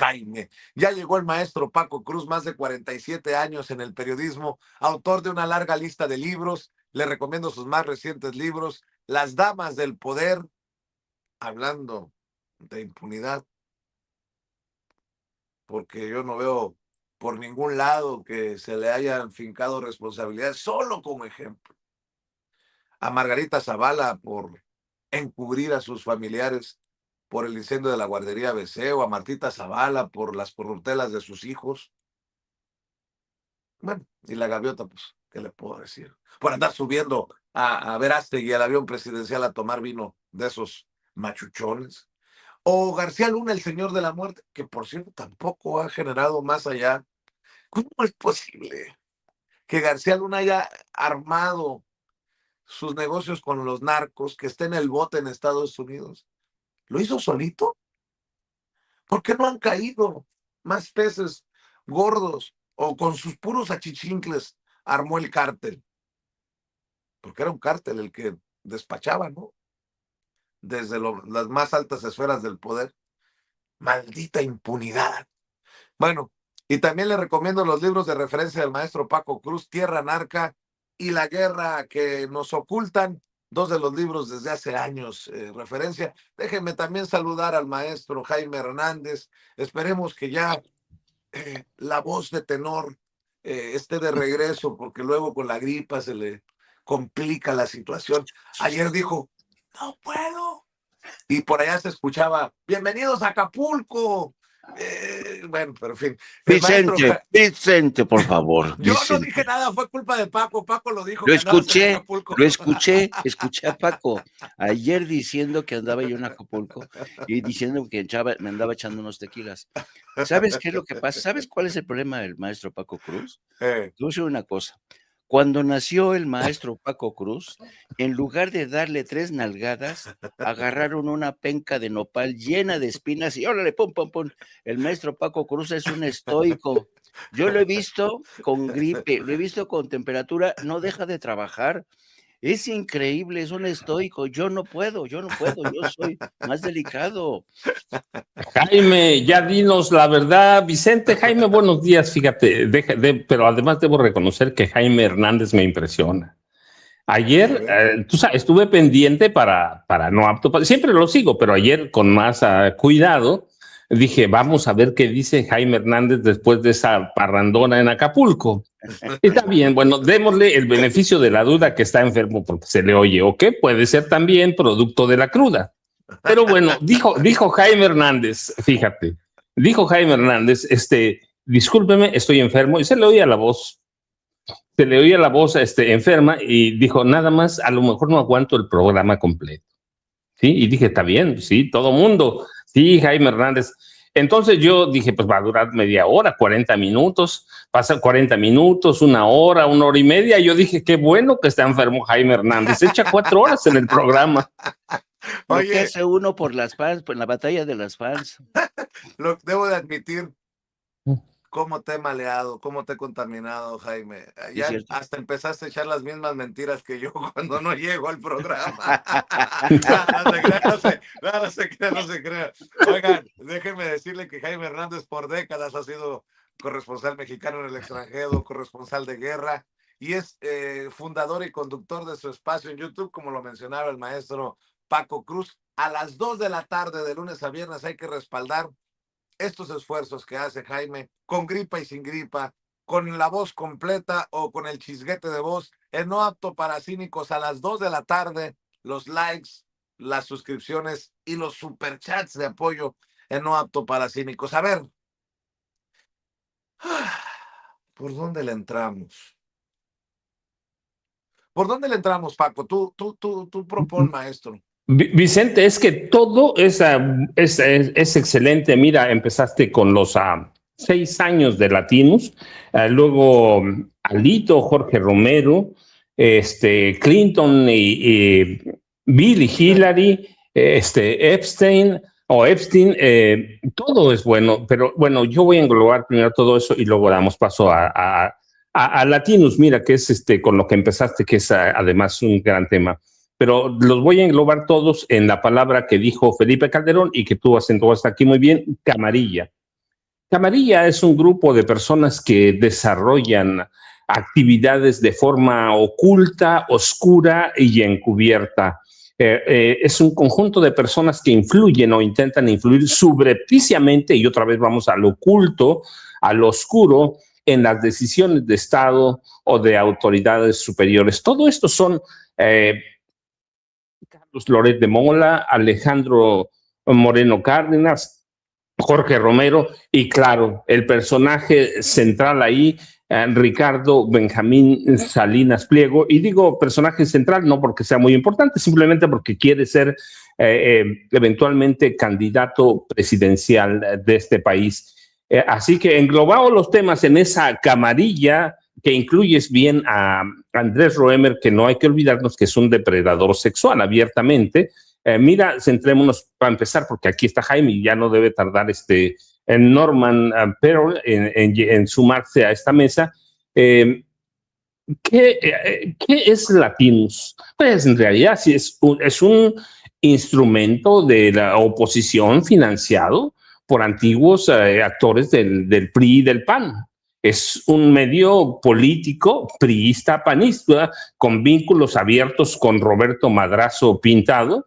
Jaime. Ya llegó el maestro Paco Cruz, más de 47 años en el periodismo, autor de una larga lista de libros. Le recomiendo sus más recientes libros, Las Damas del Poder, hablando de impunidad, porque yo no veo por ningún lado que se le hayan fincado responsabilidades, solo como ejemplo. A Margarita Zavala por encubrir a sus familiares por el incendio de la guardería ABC, o a Martita Zavala por las corruptelas de sus hijos. Bueno, y la gaviota, pues, ¿qué le puedo decir? Por andar subiendo a Verástegui al avión presidencial a tomar vino de esos machuchones. O García Luna, el señor de la muerte, que por cierto tampoco ha generado más allá. ¿Cómo es posible que García Luna haya armado sus negocios con los narcos, que esté en el bote en Estados Unidos? ¿Lo hizo solito? ¿Por qué no han caído más peces gordos? O con sus puros achichincles armó el cártel. Porque era un cártel el que despachaba, ¿no? Desde las más altas esferas del poder. Maldita impunidad. Bueno, y también le recomiendo los libros de referencia del maestro Paco Cruz, Tierra Narca y La Guerra que nos ocultan, dos de los libros desde hace años referencia. Déjenme también saludar al maestro Jaime Hernández. Esperemos que ya la voz de tenor esté de regreso, porque luego con la gripa se le complica la situación. Ayer dijo, no puedo. Y por allá se escuchaba, bienvenidos a Acapulco. Bueno, pero en fin. Vicente, por favor. Yo Vicente. no dije nada, fue culpa de Paco. Paco lo dijo. Lo escuché a Paco ayer diciendo que andaba yo en Acapulco y diciendo que me andaba echando unos tequilas. ¿Sabes qué es lo que pasa? ¿Sabes cuál es el problema del maestro Paco Cruz? Te voy a decir una cosa. Cuando nació el maestro Paco Cruz, en lugar de darle 3 nalgadas, agarraron una penca de nopal llena de espinas y órale, pum, pum, pum. El maestro Paco Cruz es un estoico. Yo lo he visto con gripe, lo he visto con temperatura, no deja de trabajar. Es increíble, es un estoico. Yo no puedo, yo soy más delicado. Jaime, ya dinos la verdad. Vicente, Jaime, buenos días, fíjate, pero además debo reconocer que Jaime Hernández me impresiona. Ayer, tú sabes, estuve pendiente para no apto, siempre lo sigo, pero ayer con más cuidado, dije, vamos a ver qué dice Jaime Hernández después de esa parrandona en Acapulco. Está bien, bueno, démosle el beneficio de la duda que está enfermo porque se le oye, o que puede ser también producto de la cruda. Pero bueno, dijo Jaime Hernández, fíjate, dijo Jaime Hernández, discúlpeme, estoy enfermo, y se le oía la voz enferma, y dijo, nada más, a lo mejor no aguanto el programa completo. ¿Sí? Y dije, está bien, sí, todo mundo, sí, Jaime Hernández. Entonces yo dije, pues va a durar media hora, 40 minutos, pasa 40 minutos, 1 hora, 1 hora y media. Yo dije, qué bueno que está enfermo Jaime Hernández, echa 4 horas en el programa. Oye, lo que hace uno por las fans, por la batalla de las fans. Lo debo de admitir, cómo te he maleado, cómo te he contaminado, Jaime. Ya hasta empezaste a echar las mismas mentiras que yo cuando no llego al programa. No se crea. Oigan, déjenme decirle que Jaime Hernández por décadas ha sido corresponsal mexicano en el extranjero, corresponsal de guerra, y es fundador y conductor de su espacio en YouTube, como lo mencionaba el maestro Paco Cruz. A las 2 de la tarde, de lunes a viernes, hay que respaldar estos esfuerzos que hace Jaime, con gripa y sin gripa, con la voz completa o con el chisguete de voz, en No Apto para Cínicos, a las 2 de la tarde, los likes, las suscripciones y los superchats de apoyo en No Apto para Cínicos. A ver, ¿por dónde le entramos? ¿Por dónde le entramos, Paco? Tú propon, maestro. Vicente, es que todo es excelente. Mira, empezaste con los 6 años de Latinos, luego Alito, Jorge Romero, Clinton y Bill y Hillary, Epstein, todo es bueno, pero bueno, yo voy a englobar primero todo eso y luego damos paso a Latinos, mira, que es con lo que empezaste, que es además un gran tema. Pero los voy a englobar todos en la palabra que dijo Felipe Calderón y que tú acentuaste aquí muy bien, camarilla. Camarilla es un grupo de personas que desarrollan actividades de forma oculta, oscura y encubierta. Es un conjunto de personas que influyen o intentan influir subrepticiamente, y otra vez vamos al oculto, al oscuro, en las decisiones de Estado o de autoridades superiores. Todo esto son Carlos Loret de Mola, Alejandro Moreno Cárdenas, Jorge Romero y, claro, el personaje central ahí, Ricardo Benjamín Salinas Pliego. Y digo personaje central no porque sea muy importante, simplemente porque quiere ser eventualmente candidato presidencial de este país. Así que englobados los temas en esa camarilla, que incluyes bien a Andrés Roemer, que no hay que olvidarnos que es un depredador sexual abiertamente. Mira, centrémonos para empezar, porque aquí está Jaime y ya no debe tardar en Norman Pearl en sumarse a esta mesa. ¿Qué es Latinus? Pues en realidad sí es un instrumento de la oposición financiado por antiguos actores del PRI y del PAN. Es un medio político priista panista con vínculos abiertos con Roberto Madrazo Pintado,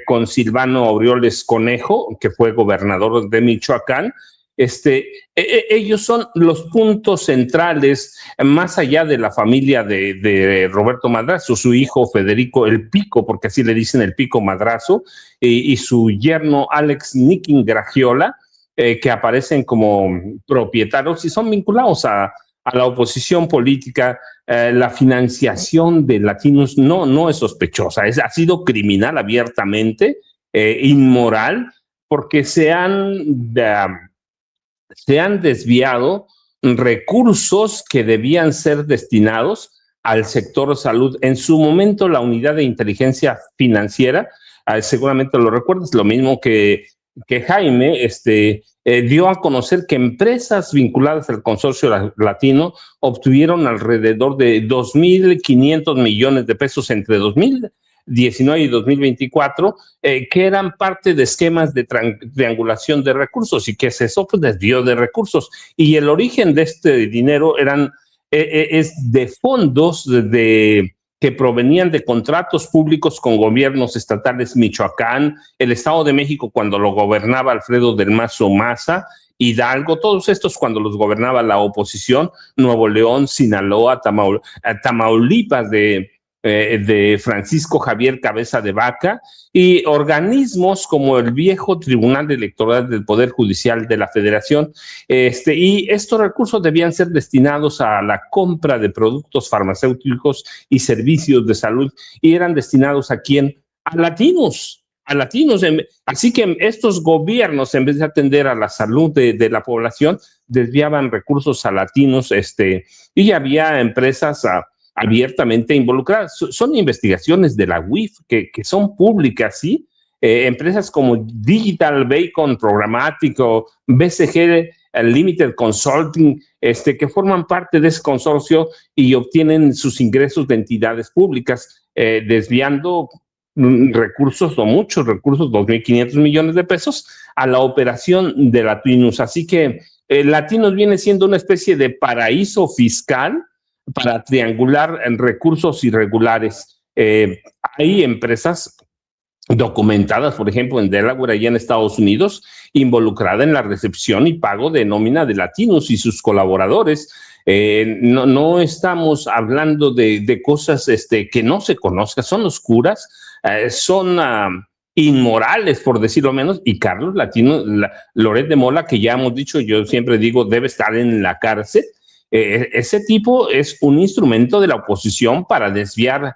con Silvano Aureoles Conejo, que fue gobernador de Michoacán. Ellos son los puntos centrales, más allá de la familia de Roberto Madrazo, su hijo Federico El Pico, porque así le dicen El Pico Madrazo, y su yerno Alex Nikin Gragiola, que aparecen como propietarios y son vinculados a la oposición política. La financiación de Latinus no es sospechosa, ha sido criminal abiertamente, inmoral, porque se han desviado recursos que debían ser destinados al sector salud. En su momento, la unidad de inteligencia financiera, seguramente lo recuerdas, lo mismo que Jaime, dio a conocer que empresas vinculadas al consorcio latino obtuvieron alrededor de 2.500 millones de pesos entre 2019 y 2024, que eran parte de esquemas de triangulación de recursos. ¿Y qué es eso? Pues desvío de recursos. Y el origen de este dinero es de fondos que provenían de contratos públicos con gobiernos estatales. Michoacán, el Estado de México cuando lo gobernaba Alfredo del Mazo Maza, Hidalgo, todos estos cuando los gobernaba la oposición, Nuevo León, Sinaloa, Tamaulipas de Francisco Javier Cabeza de Vaca, y organismos como el viejo Tribunal Electoral del Poder Judicial de la Federación. Y estos recursos debían ser destinados a la compra de productos farmacéuticos y servicios de salud, y eran destinados ¿a quién? A latinos. Así que estos gobiernos, en vez de atender a la salud de la población, desviaban recursos a latinos, y había empresas abiertamente involucradas. Son investigaciones de la UIF que son públicas, ¿sí? Empresas como Digital Bacon Programático, BCG Limited Consulting, que forman parte de ese consorcio y obtienen sus ingresos de entidades públicas, desviando recursos o muchos recursos, 2.500 millones de pesos, a la operación de Latinus. Así que Latinus viene siendo una especie de paraíso fiscal para triangular en recursos irregulares. Hay empresas documentadas, por ejemplo, en Delaware, allá en Estados Unidos, involucrada en la recepción y pago de nómina de Latinus y sus colaboradores. No estamos hablando de cosas que no se conozcan, son oscuras, son inmorales, por decirlo menos, y Carlos Loret de Mola, que ya hemos dicho, yo siempre digo, debe estar en la cárcel. Ese tipo es un instrumento de la oposición para desviar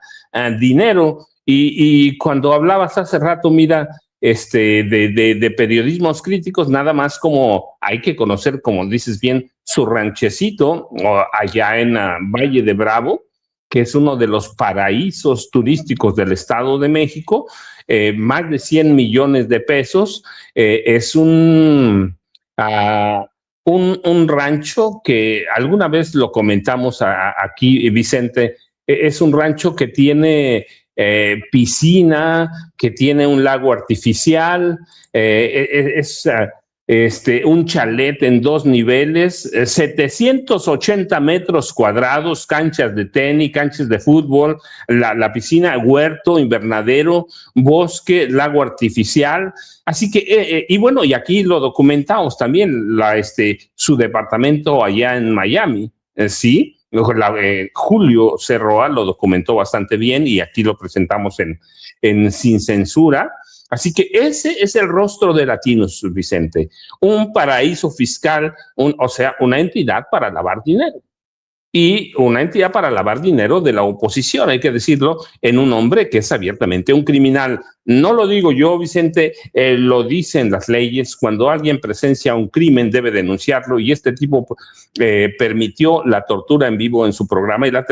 dinero. Y cuando hablabas hace rato, mira, de periodismos críticos, nada más como hay que conocer, como dices bien, su ranchecito allá en Valle de Bravo, que es uno de los paraísos turísticos del Estado de México, más de 100 millones de pesos. Es un rancho que alguna vez lo comentamos aquí, Vicente. Es un rancho que tiene piscina, que tiene un lago artificial, es un chalet en 2 niveles, 780 metros cuadrados, canchas de tenis, canchas de fútbol, la piscina, huerto, invernadero, bosque, lago artificial. Así que, y bueno, y aquí lo documentamos también, su departamento allá en Miami, sí. Julio Cerroa lo documentó bastante bien y aquí lo presentamos en Sin Censura. Así que ese es el rostro de Latinos, Vicente. Un paraíso fiscal, o sea, una entidad para lavar dinero. Y una entidad para lavar dinero de la oposición, hay que decirlo, en un hombre que es abiertamente un criminal. No lo digo yo, Vicente, lo dicen las leyes. Cuando alguien presencia un crimen debe denunciarlo y este tipo permitió la tortura en vivo en su programa y la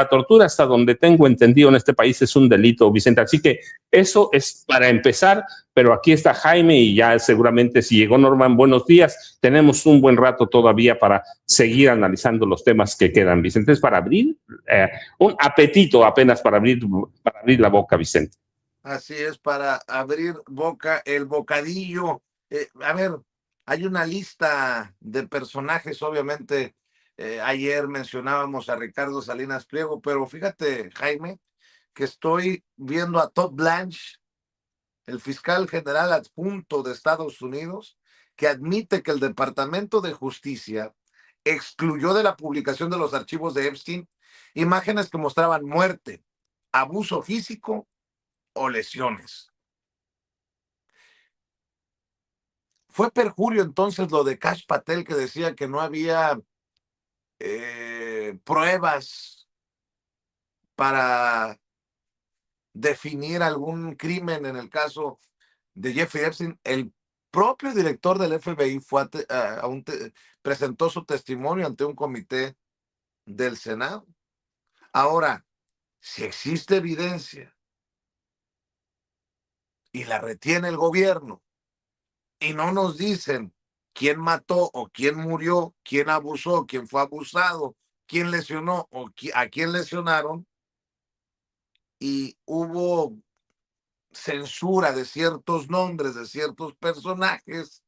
tortura, hasta donde tengo entendido en este país, es un delito, Vicente. Así que eso es para empezar, pero aquí está Jaime y ya seguramente si llegó Norman, buenos días. Tenemos un buen rato todavía para seguir analizando los temas que quedan, Vicente. Es para abrir un apetito apenas para abrir la boca, Vicente. Así es, para abrir boca, el bocadillo. A ver, hay una lista de personajes, obviamente. Ayer mencionábamos a Ricardo Salinas Pliego, pero fíjate, Jaime, que estoy viendo a Todd Blanche, el fiscal general adjunto de Estados Unidos, que admite que el Departamento de Justicia excluyó de la publicación de los archivos de Epstein imágenes que mostraban muerte, abuso físico o lesiones. Fue perjurio entonces lo de Kash Patel, que decía que no había pruebas para definir algún crimen en el caso de Jeffrey Epstein. El propio director del FBI presentó su testimonio ante un comité del Senado. Ahora, si existe evidencia y la retiene el gobierno y no nos dicen quién mató o quién murió, quién abusó, quién fue abusado, quién lesionó o a quién lesionaron, y hubo censura de ciertos nombres, de ciertos personajes,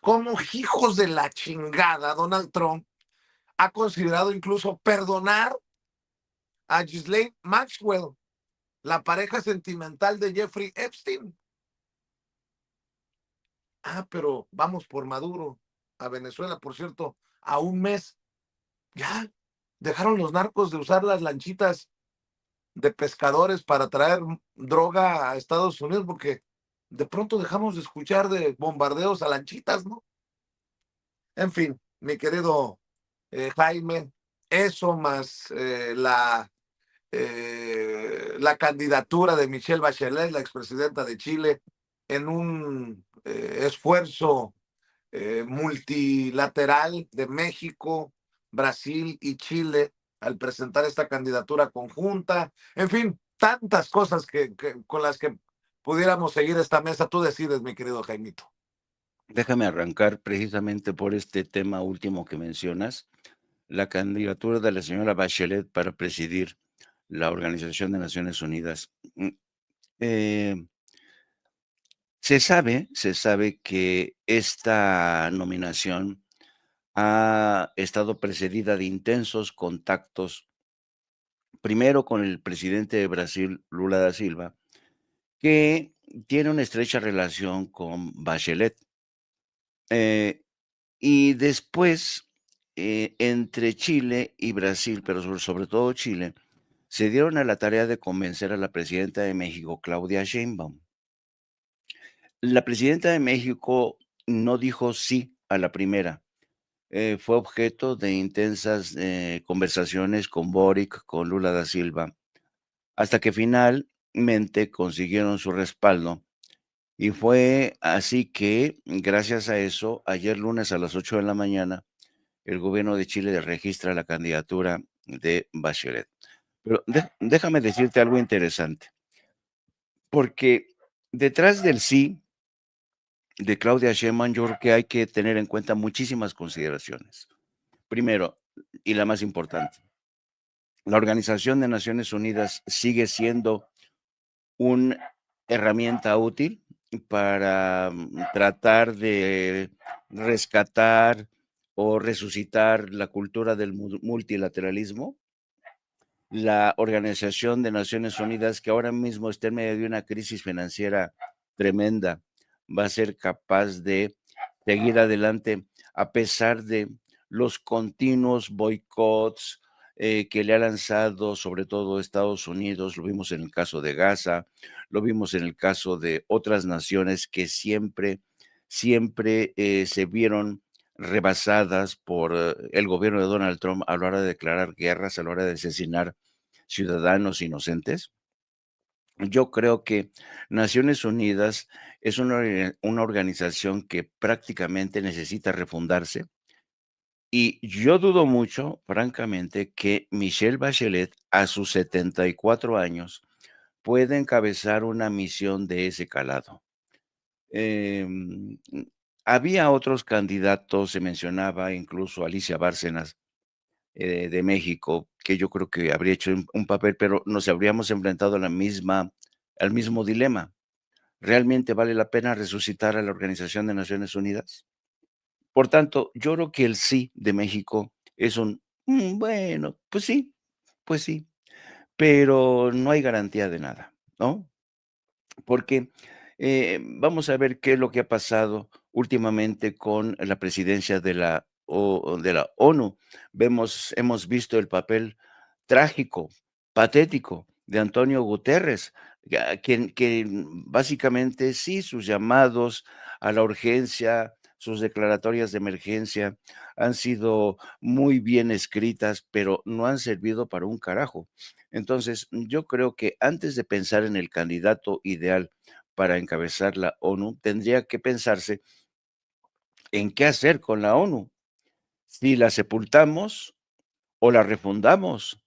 como hijos de la chingada, Donald Trump ha considerado incluso perdonar a Ghislaine Maxwell, la pareja sentimental de Jeffrey Epstein. Pero vamos por Maduro a Venezuela, por cierto, a un mes. Ya dejaron los narcos de usar las lanchitas de pescadores para traer droga a Estados Unidos, porque de pronto dejamos de escuchar de bombardeos a lanchitas, ¿no? En fin, mi querido Jaime, eso más la candidatura de Michelle Bachelet, la expresidenta de Chile, en un esfuerzo multilateral de México, Brasil y Chile al presentar esta candidatura conjunta. En fin, tantas cosas con las que pudiéramos seguir esta mesa. Tú decides, mi querido Jaimito. Déjame arrancar precisamente por este tema último que mencionas, la candidatura de la señora Bachelet para presidir la Organización de Naciones Unidas. Se sabe que esta nominación ha estado precedida de intensos contactos, primero con el presidente de Brasil, Lula da Silva, que tiene una estrecha relación con Bachelet. Y después, entre Chile y Brasil, pero sobre todo Chile, se dieron a la tarea de convencer a la presidenta de México, Claudia Sheinbaum. La presidenta de México no dijo sí a la primera. Fue objeto de intensas conversaciones con Boric, con Lula da Silva, hasta que finalmente consiguieron su respaldo. Y fue así que, gracias a eso, ayer lunes a las 8 de la mañana, el gobierno de Chile registra la candidatura de Bachelet. Pero déjame decirte algo interesante, porque detrás del sí de Claudia Sheinbaum, yo creo que hay que tener en cuenta muchísimas consideraciones. Primero, y la más importante, la Organización de Naciones Unidas sigue siendo una herramienta útil para tratar de rescatar o resucitar la cultura del multilateralismo, la Organización de Naciones Unidas, que ahora mismo está en medio de una crisis financiera tremenda, va a ser capaz de seguir adelante a pesar de los continuos boicots que le ha lanzado sobre todo Estados Unidos. Lo vimos en el caso de Gaza, lo vimos en el caso de otras naciones que siempre se vieron rebasadas por el gobierno de Donald Trump a la hora de declarar guerras, a la hora de asesinar ciudadanos inocentes. Yo creo que Naciones Unidas es una organización que prácticamente necesita refundarse y yo dudo mucho, francamente, que Michelle Bachelet, a sus 74 años, pueda encabezar una misión de ese calado. Em, Había otros candidatos, se mencionaba incluso Alicia Bárcenas, de México, que yo creo que habría hecho un papel, pero nos habríamos enfrentado a al mismo dilema. ¿Realmente vale la pena resucitar a la Organización de Naciones Unidas? Por tanto, yo creo que el sí de México es bueno, pues sí, pero no hay garantía de nada, ¿no? Porque vamos a ver qué es lo que ha pasado últimamente con la presidencia de la ONU. Hemos visto el papel trágico, patético de Antonio Guterres, que básicamente sí, sus llamados a la urgencia, sus declaratorias de emergencia han sido muy bien escritas, pero no han servido para un carajo. Entonces, yo creo que antes de pensar en el candidato ideal para encabezar la ONU, tendría que pensarse en qué hacer con la ONU, si la sepultamos o la refundamos.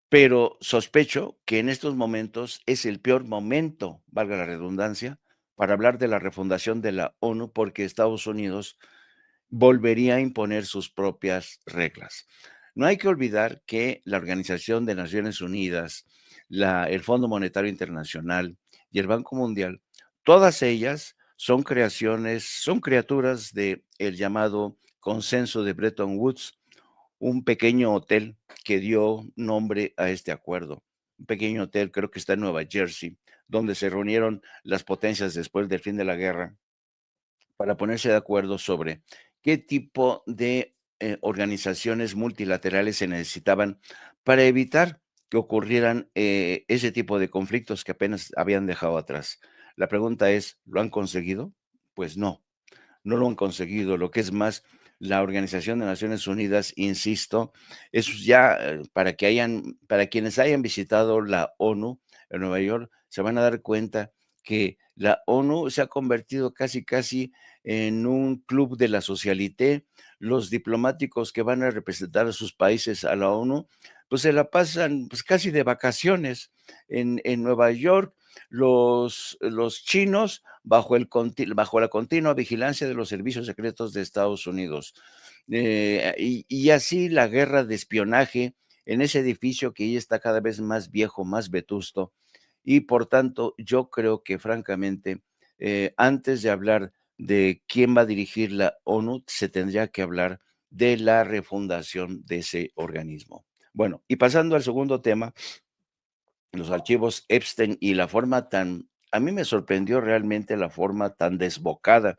Pero sospecho que en estos momentos es el peor momento, valga la redundancia, para hablar de la refundación de la ONU, porque Estados Unidos volvería a imponer sus propias reglas. No hay que olvidar que la Organización de Naciones Unidas, el Fondo Monetario Internacional y el Banco Mundial, todas ellas son son criaturas del llamado consenso de Bretton Woods, un pequeño hotel que dio nombre a este acuerdo. Un pequeño hotel, creo que está en Nueva Jersey, donde se reunieron las potencias después del fin de la guerra para ponerse de acuerdo sobre qué tipo de organizaciones multilaterales se necesitaban para evitar que ocurrieran ese tipo de conflictos que apenas habían dejado atrás. La pregunta es, ¿lo han conseguido? Pues no lo han conseguido. Lo que es más, la Organización de Naciones Unidas, insisto, es ya para quienes hayan visitado la ONU en Nueva York, se van a dar cuenta que la ONU se ha convertido casi en un club de la socialité. Los diplomáticos que van a representar a sus países a la ONU, pues se la pasan pues, casi de vacaciones en Nueva York. Los chinos bajo la continua vigilancia de los servicios secretos de Estados Unidos. Y así la guerra de espionaje en ese edificio que ya está cada vez más viejo, más vetusto. Y por tanto, yo creo que francamente, antes de hablar de quién va a dirigir la ONU, se tendría que hablar de la refundación de ese organismo. Bueno, y pasando al segundo tema, los archivos Epstein y la forma a mí me sorprendió realmente la forma tan desbocada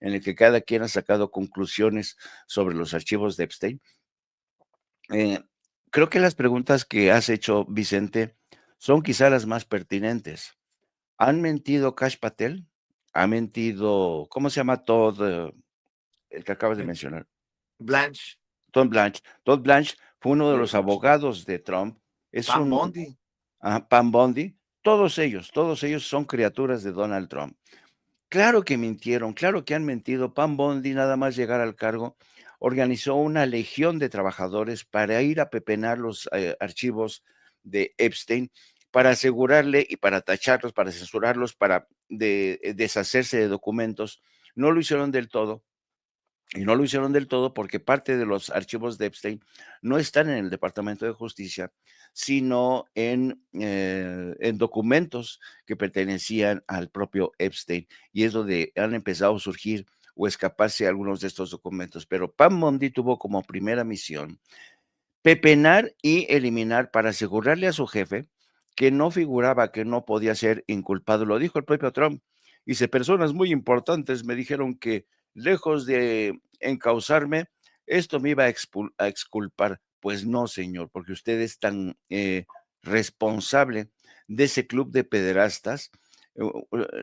en la que cada quien ha sacado conclusiones sobre los archivos de Epstein. Eh, Creo que las preguntas que has hecho, Vicente, son quizá las más pertinentes. ¿Han mentido Kash Patel? ¿Ha mentido, cómo se llama Todd, el que acabas de mencionar? Blanche, Todd Blanche. Todd Blanche fue uno de los Blanche, abogados de Trump. Es Pam un Bondi. Pam Bondi, todos ellos son criaturas de Donald Trump. Claro que mintieron, claro que han mentido. Pam Bondi, nada más llegar al cargo, organizó una legión de trabajadores para ir a pepenar los archivos de Epstein, para asegurarle y para tacharlos, para censurarlos, para deshacerse de documentos. No lo hicieron del todo, Y no lo hicieron del todo porque parte de los archivos de Epstein no están en el Departamento de Justicia, sino en documentos que pertenecían al propio Epstein. Y es donde han empezado a surgir o escaparse algunos de estos documentos. Pero Pam Bondi tuvo como primera misión pepenar y eliminar para asegurarle a su jefe que no figuraba, que no podía ser inculpado. Lo dijo el propio Trump. Dice, personas muy importantes me dijeron que lejos de encausarme, esto me iba a exculpar. Pues no, señor, porque usted es tan responsable de ese club de pederastas.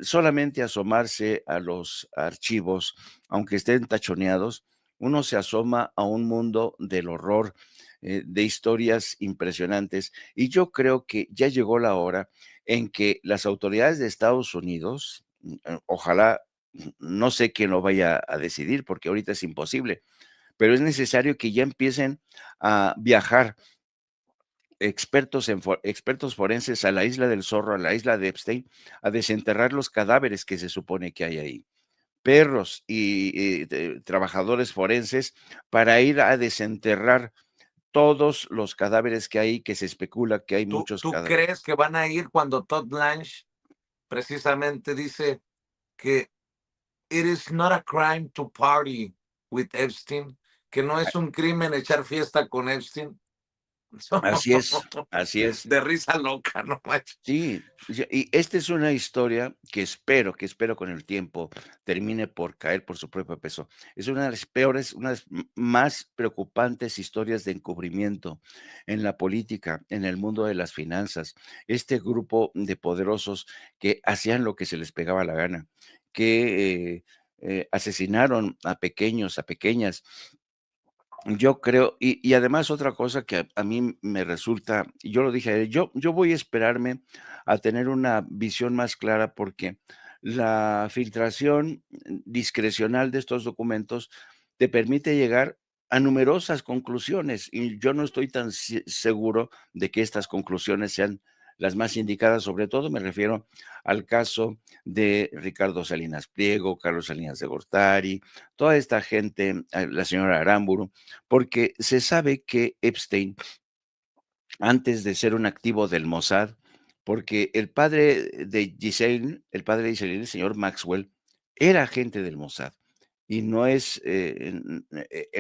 Solamente asomarse a los archivos, aunque estén tachoneados, uno se asoma a un mundo del horror, de historias impresionantes. Y yo creo que ya llegó la hora en que las autoridades de Estados Unidos, ojalá, no sé quién lo vaya a decidir, porque ahorita es imposible, pero es necesario que ya empiecen a viajar expertos forenses a la isla del Zorro, a la isla de Epstein, a desenterrar los cadáveres que se supone que hay ahí. Perros y trabajadores forenses para ir a desenterrar todos los cadáveres que hay, que se especula que hay muchos ¿Tú cadáveres. crees que van a ir cuando Todd Blanche precisamente dice que it is not a crime to party with Epstein, que no es un crimen echar fiesta con Epstein? Así es, así es. De risa loca, no manches. Sí, y esta es una historia que espero con el tiempo termine por caer por su propio peso. Es una de las peores, una de las más preocupantes historias de encubrimiento en la política, en el mundo de las finanzas. Este grupo de poderosos que hacían lo que se les pegaba la gana, que asesinaron a pequeños, a pequeñas. Yo creo, y además otra cosa que a mí me resulta, y yo lo dije a él, yo voy a esperarme a tener una visión más clara porque la filtración discrecional de estos documentos te permite llegar a numerosas conclusiones y yo no estoy tan seguro de que estas conclusiones sean las más indicadas, sobre todo me refiero al caso de Ricardo Salinas Pliego, Carlos Salinas de Gortari, toda esta gente, la señora Aramburu, porque se sabe que Epstein, antes de ser un activo del Mossad, porque el padre de Ghislaine, el padre de Ghislaine, el señor Maxwell, era agente del Mossad y no es,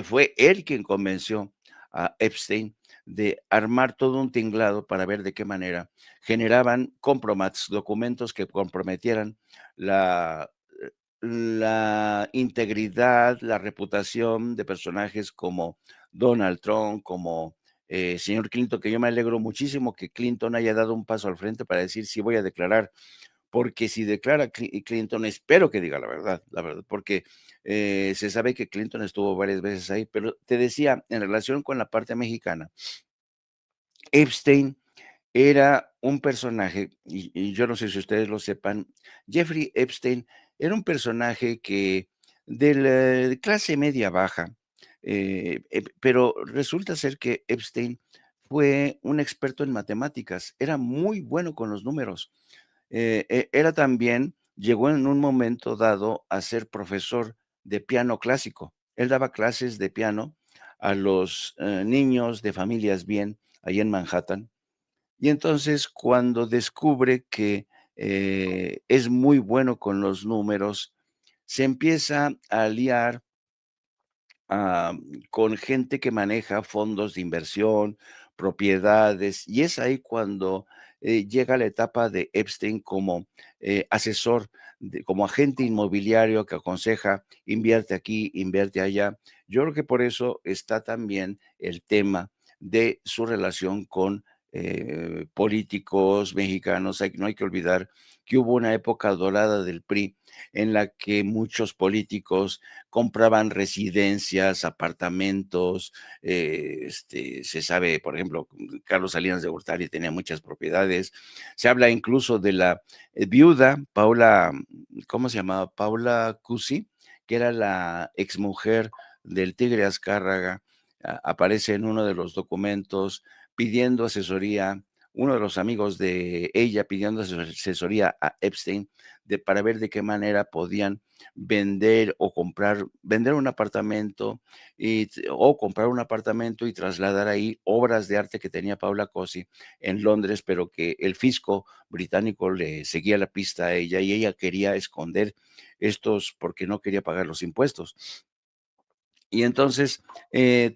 fue él quien convenció a Epstein de armar todo un tinglado para ver de qué manera generaban compromats, documentos que comprometieran la, la integridad, la reputación de personajes como Donald Trump, como señor Clinton, que yo me alegro muchísimo que Clinton haya dado un paso al frente para decir si voy a declarar, porque si declara Clinton, espero que diga la verdad, porque se sabe que Clinton estuvo varias veces ahí, pero te decía, en relación con la parte mexicana, Epstein era un personaje, y yo no sé si ustedes lo sepan, Jeffrey Epstein era un personaje que de la clase media baja, pero resulta ser que Epstein fue un experto en matemáticas, era muy bueno con los números. Era también, llegó en un momento dado a ser profesor de piano clásico. Él daba clases de piano a los niños de familias bien, ahí en Manhattan. Y entonces cuando descubre que es muy bueno con los números, se empieza a liar ah, con gente que maneja fondos de inversión, propiedades, y es ahí cuando llega la etapa de Epstein como asesor, como agente inmobiliario que aconseja, invierte aquí, invierte allá. Yo creo que por eso está también el tema de su relación con políticos mexicanos. No hay que olvidar que hubo una época dorada del PRI en la que muchos políticos compraban residencias, apartamentos, se sabe, por ejemplo, Carlos Salinas de Gortari tenía muchas propiedades. Se habla incluso de la viuda, Paula, ¿cómo se llamaba? Paula Cusi, que era la exmujer del Tigre Azcárraga, aparece en uno de los documentos pidiendo asesoría uno de los amigos de ella pidiendo asesoría a Epstein para ver de qué manera podían vender un apartamento o comprar un apartamento y trasladar ahí obras de arte que tenía Paula Cosi en Londres, pero que el fisco británico le seguía la pista a ella y ella quería esconder estos porque no quería pagar los impuestos. Y entonces,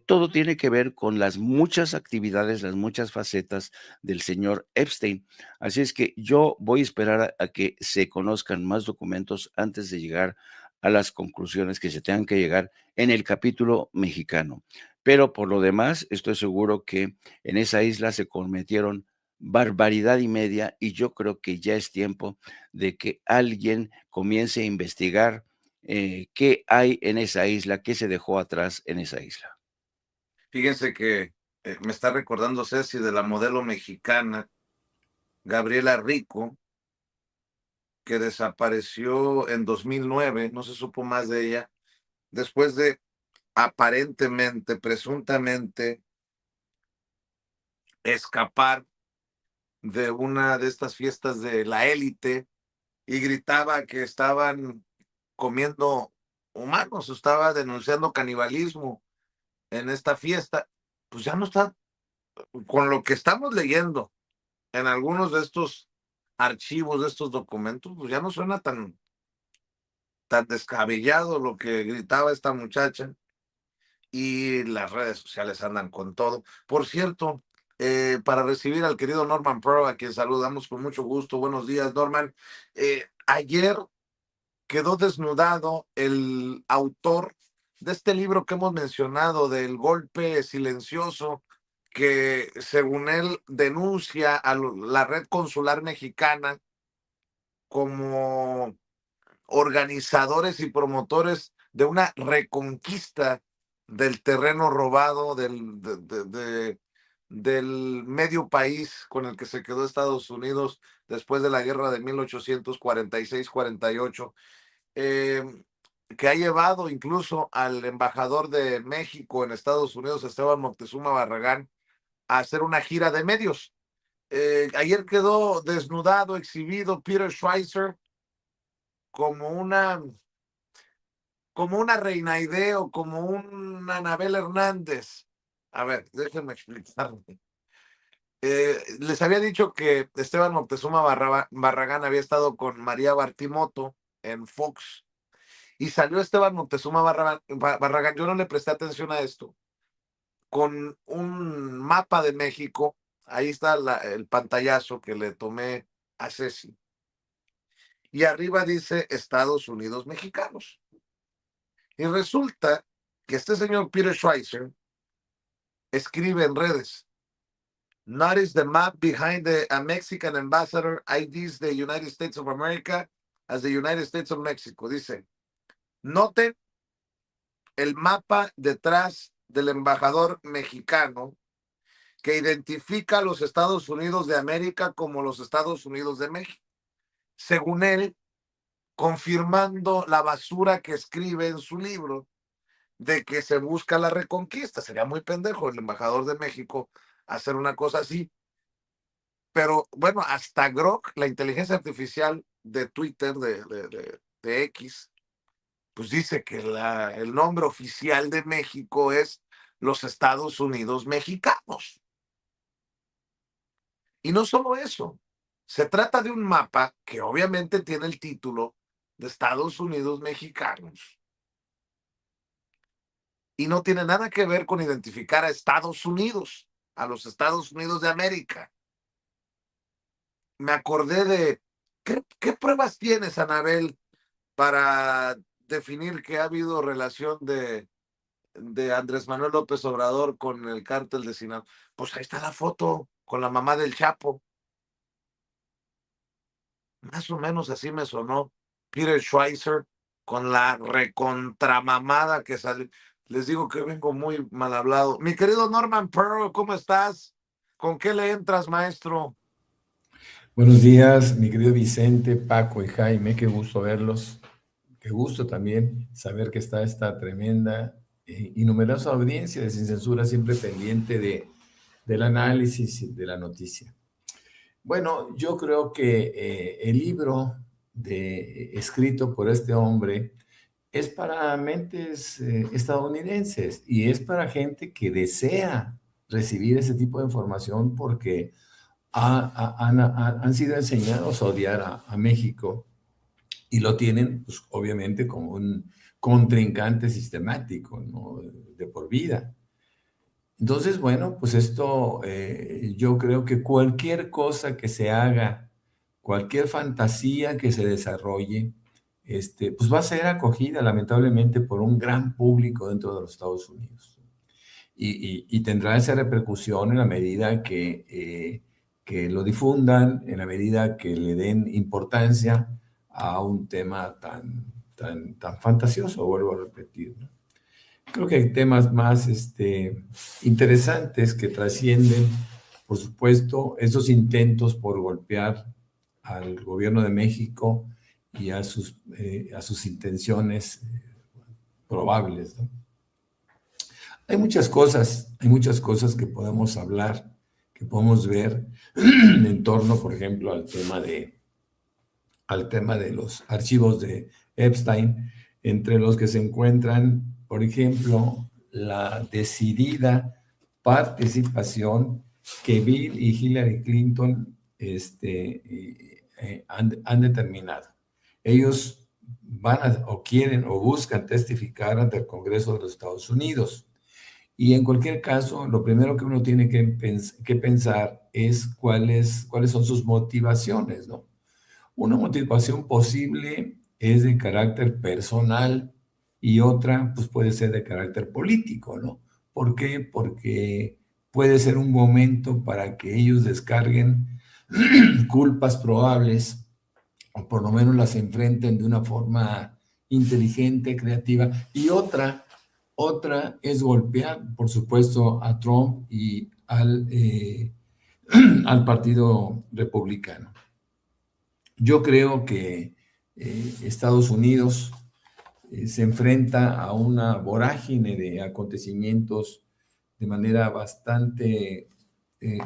todo tiene que ver con las muchas actividades, las muchas facetas del señor Epstein. Así es que yo voy a esperar a que se conozcan más documentos antes de llegar a las conclusiones que se tengan que llegar en el capítulo mexicano. Pero por lo demás, estoy seguro que en esa isla se cometieron barbaridad y media y yo creo que ya es tiempo de que alguien comience a investigar qué hay en esa isla, qué se dejó atrás en esa isla. Fíjense que me está recordando Ceci de la modelo mexicana Gabriela Rico, que desapareció en 2009, no se supo más de ella, después de aparentemente, presuntamente, escapar de una de estas fiestas de la élite y gritaba que estaban comiendo humanos, estaba denunciando canibalismo en esta fiesta. Pues ya no está, con lo que estamos leyendo en algunos de estos archivos, de estos documentos, pues ya no suena tan descabellado lo que gritaba esta muchacha, y las redes sociales andan con todo. Por cierto, para recibir al querido Norman Pearl, a quien saludamos con mucho gusto. Buenos días, Norman. Ayer quedó desnudado el autor de este libro que hemos mencionado, del golpe silencioso, que según él denuncia a la red consular mexicana como organizadores y promotores de una reconquista del terreno robado del medio país con el que se quedó Estados Unidos después de la guerra de 1846-48, que ha llevado incluso al embajador de México en Estados Unidos, Esteban Moctezuma Barragán, a hacer una gira de medios. Ayer quedó desnudado, exhibido Peter Schweizer como una Reina Aide o como una Anabel Hernández. A ver, déjenme explicarme. Les había dicho que Esteban Moctezuma Barragán había estado con María Bartimoto en Fox y salió Esteban Moctezuma Barragán. Yo no le presté atención a esto, con un mapa de México. Ahí está el pantallazo que le tomé a Ceci. Y arriba dice Estados Unidos Mexicanos. Y resulta que este señor Peter Schweizer escribe en redes: Notice the map behind a Mexican ambassador IDs the United States of America as the United States of Mexico. Dice, noten el mapa detrás del embajador mexicano que identifica a los Estados Unidos de América como los Estados Unidos de México. Según él, confirmando la basura que escribe en su libro de que se busca la reconquista. Sería muy pendejo el embajador de México hacer una cosa así. Pero bueno, hasta Grok, la inteligencia artificial de Twitter, de X, pues dice que el nombre oficial de México es los Estados Unidos Mexicanos. Y no solo eso, se trata de un mapa que obviamente tiene el título de Estados Unidos Mexicanos. Y no tiene nada que ver con identificar a Estados Unidos, a los Estados Unidos de América. Me acordé de, ¿qué pruebas tienes, Anabel, para definir que ha habido relación de Andrés Manuel López Obrador con el cártel de Sinaloa? Pues ahí está la foto con la mamá del Chapo. Más o menos así me sonó Peter Schweizer con la recontramamada que salió. Les digo que vengo muy mal hablado. Mi querido Norman Pearl, ¿cómo estás? ¿Con qué le entras, maestro? Buenos días, mi querido Vicente, Paco y Jaime, qué gusto verlos. Qué gusto también saber que está esta tremenda y numerosa audiencia de Sin Censura, siempre pendiente del análisis de la noticia. Bueno, yo creo que el libro escrito por este hombre es para mentes estadounidenses y es para gente que desea recibir ese tipo de información porque han sido enseñados a odiar a México y lo tienen, pues, obviamente, como un contrincante sistemático, ¿no? De por vida. Entonces, bueno, pues esto, yo creo que cualquier cosa que se haga, cualquier fantasía que se desarrolle, pues va a ser acogida lamentablemente por un gran público dentro de los Estados Unidos. Y tendrá esa repercusión en la medida que lo difundan, en la medida que le den importancia a un tema tan fantasioso, vuelvo a repetir, ¿no? Creo que hay temas más interesantes que trascienden, por supuesto, esos intentos por golpear al gobierno de México y a sus intenciones probables, ¿no? Hay muchas cosas que podemos hablar, que podemos ver en torno, por ejemplo, al tema de los archivos de Epstein, entre los que se encuentran, por ejemplo, la decidida participación que Bill y Hillary Clinton han determinado. Ellos o quieren o buscan testificar ante el Congreso de los Estados Unidos. Y en cualquier caso, lo primero que uno tiene que pensar es cuáles son sus motivaciones, ¿no? Una motivación posible es de carácter personal y otra, pues, puede ser de carácter político, ¿no? ¿Por qué? Porque puede ser un momento para que ellos descarguen culpas probables o por lo menos las enfrenten de una forma inteligente, creativa, y otra es golpear, por supuesto, a Trump y al Partido Republicano. Yo creo que Estados Unidos se enfrenta a una vorágine de acontecimientos de manera bastante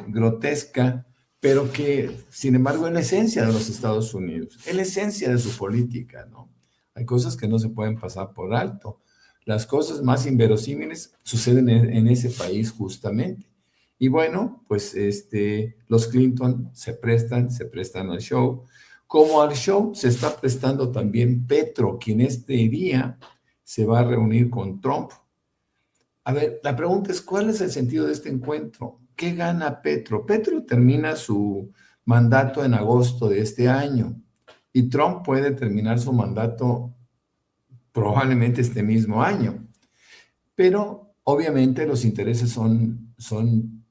grotesca, pero que, sin embargo, es la esencia de los Estados Unidos, es la esencia de su política, ¿no? Hay cosas que no se pueden pasar por alto. Las cosas más inverosímiles suceden en ese país justamente. Y bueno, pues los Clinton se prestan al show. Como al show se está prestando también Petro, quien este día se va a reunir con Trump. A ver, la pregunta es, ¿cuál es el sentido de este encuentro? ¿Qué gana Petro? Petro termina su mandato en agosto de este año y Trump puede terminar su mandato probablemente este mismo año. Pero obviamente los intereses son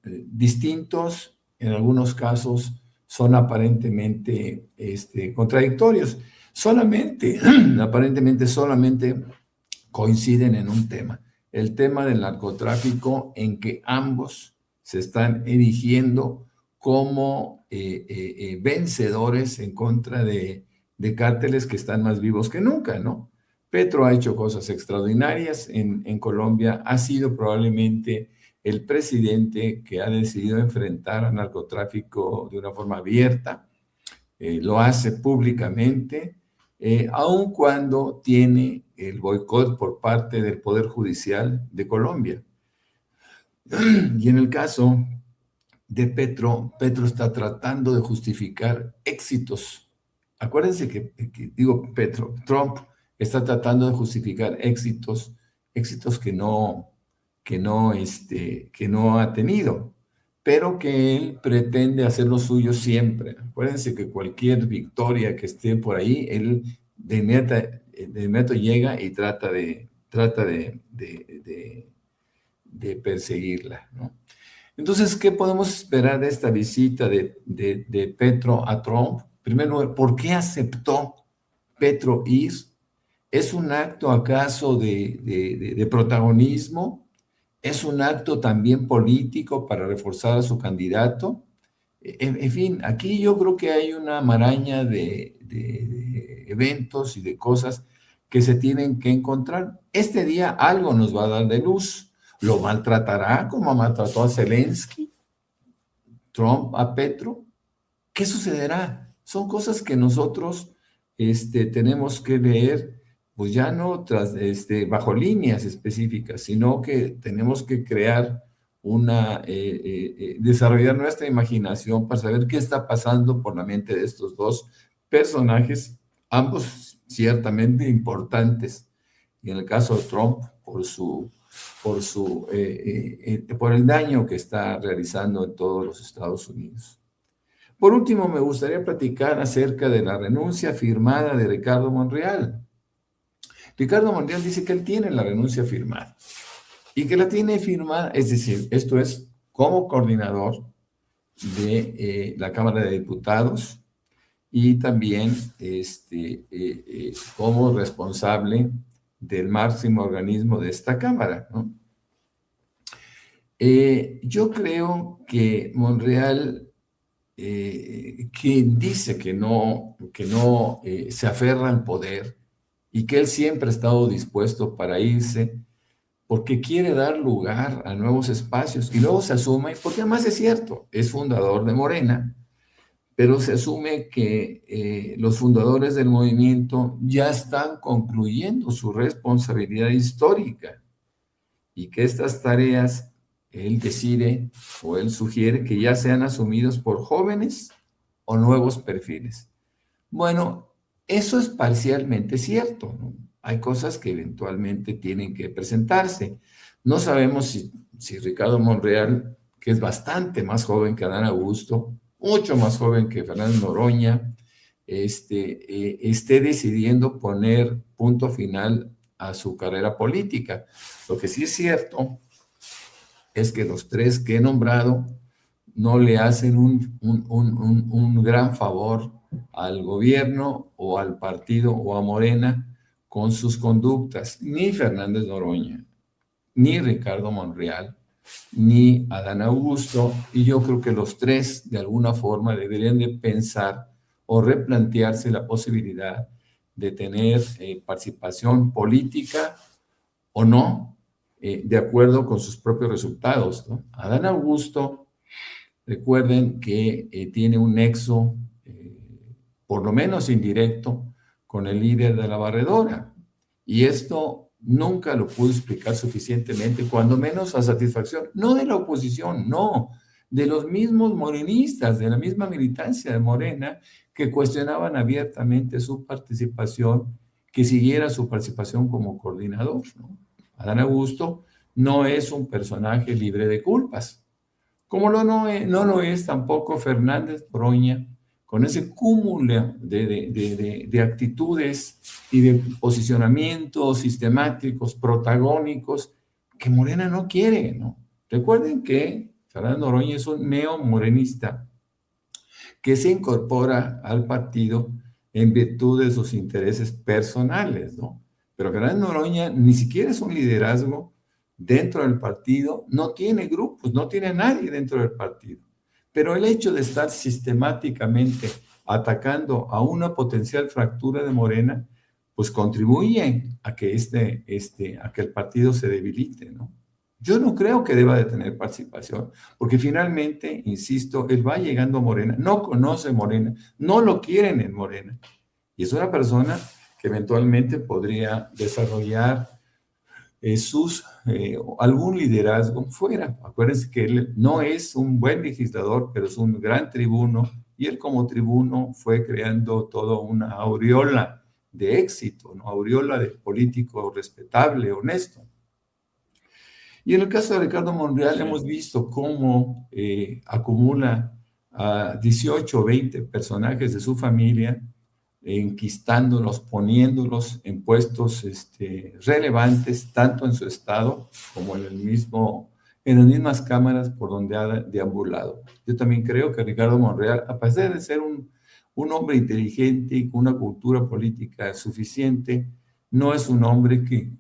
distintos, en algunos casos son aparentemente contradictorios. Aparentemente solamente coinciden en un tema, el tema del narcotráfico, en que ambos se están erigiendo como vencedores en contra de cárteles que están más vivos que nunca, ¿no? Petro ha hecho cosas extraordinarias en Colombia, ha sido probablemente el presidente que ha decidido enfrentar al narcotráfico de una forma abierta, lo hace públicamente, aun cuando tiene el boicot por parte del Poder Judicial de Colombia. Y en el caso de Petro está tratando de justificar éxitos. Acuérdense que Trump está tratando de justificar éxitos que no ha tenido, pero que él pretende hacer lo suyo siempre. Acuérdense que cualquier victoria que esté por ahí, él de inmediato llega y trata de perseguirla, ¿no? Entonces, ¿qué podemos esperar de esta visita de Petro a Trump? Primero, ¿por qué aceptó Petro ir? ¿Es un acto acaso de protagonismo? ¿Es un acto también político para reforzar a su candidato? En fin, aquí yo creo que hay una maraña de eventos y de cosas que se tienen que encontrar. Este día algo nos va a dar de luz. ¿Lo maltratará como maltrató a Zelensky, Trump a Petro? ¿Qué sucederá? Son cosas que nosotros tenemos que leer, pues ya no bajo líneas específicas, sino que tenemos que crear desarrollar nuestra imaginación para saber qué está pasando por la mente de estos dos personajes, ambos ciertamente importantes. Y en el caso de Trump, por el daño que está realizando en todos los Estados Unidos. Por último, me gustaría platicar acerca de la renuncia firmada de Ricardo Monreal. Ricardo Monreal dice que él tiene la renuncia firmada y que la tiene firmada, es decir, esto es como coordinador de la Cámara de Diputados y también como responsable del máximo organismo de esta Cámara, ¿no? Yo creo que Monreal, quien dice que no se aferra al poder y que él siempre ha estado dispuesto para irse porque quiere dar lugar a nuevos espacios y luego se asume, porque además es cierto, es fundador de Morena, pero se asume que los fundadores del movimiento ya están concluyendo su responsabilidad histórica y que estas tareas él decide o él sugiere que ya sean asumidos por jóvenes o nuevos perfiles. Bueno, eso es parcialmente cierto, ¿no? Hay cosas que eventualmente tienen que presentarse. No sabemos si Ricardo Monreal, que es bastante más joven que Adán Augusto, mucho más joven que Fernando Noroña, esté decidiendo poner punto final a su carrera política. Lo que sí es cierto es que los tres que he nombrado no le hacen un gran favor al gobierno o al partido o a Morena con sus conductas. Ni Fernández Noroña, ni Ricardo Monreal, ni Adán Augusto, y yo creo que los tres de alguna forma deberían de pensar o replantearse la posibilidad de tener participación política o no, de acuerdo con sus propios resultados, ¿no? Adán Augusto, recuerden que tiene un nexo, por lo menos indirecto, con el líder de la barredora. Y esto nunca lo pudo explicar suficientemente, cuando menos a satisfacción, no de la oposición, no, de los mismos morenistas, de la misma militancia de Morena, que cuestionaban abiertamente su participación, que siguiera su participación como coordinador, ¿no? Adán Augusto no es un personaje libre de culpas, como no lo es tampoco Fernández Noroña, con ese cúmulo de actitudes y de posicionamientos sistemáticos, protagónicos, que Morena no quiere, ¿no? Recuerden que Fernando Noroña es un neomorenista que se incorpora al partido en virtud de sus intereses personales, ¿no? Pero Fernando Noroña ni siquiera es un liderazgo dentro del partido, no tiene grupos, no tiene nadie dentro del partido. Pero el hecho de estar sistemáticamente atacando a una potencial fractura de Morena, pues contribuye a que a que el partido se debilite, ¿no? Yo no creo que deba de tener participación, porque finalmente, insisto, él va llegando a Morena, no conoce Morena, no lo quieren en Morena, y es una persona que eventualmente podría desarrollar algún liderazgo fuera. Acuérdense que él no es un buen legislador, pero es un gran tribuno, y él como tribuno fue creando toda una aureola de éxito, ¿no? Aureola de político respetable, honesto. Y en el caso de Ricardo Monreal hemos visto cómo acumula a 18 o 20 personajes de su familia, enquistándolos, poniéndolos en puestos relevantes, tanto en su estado como en las mismas cámaras por donde ha deambulado. Yo también creo que Ricardo Monreal, a pesar de ser un hombre inteligente y con una cultura política suficiente, no es un hombre que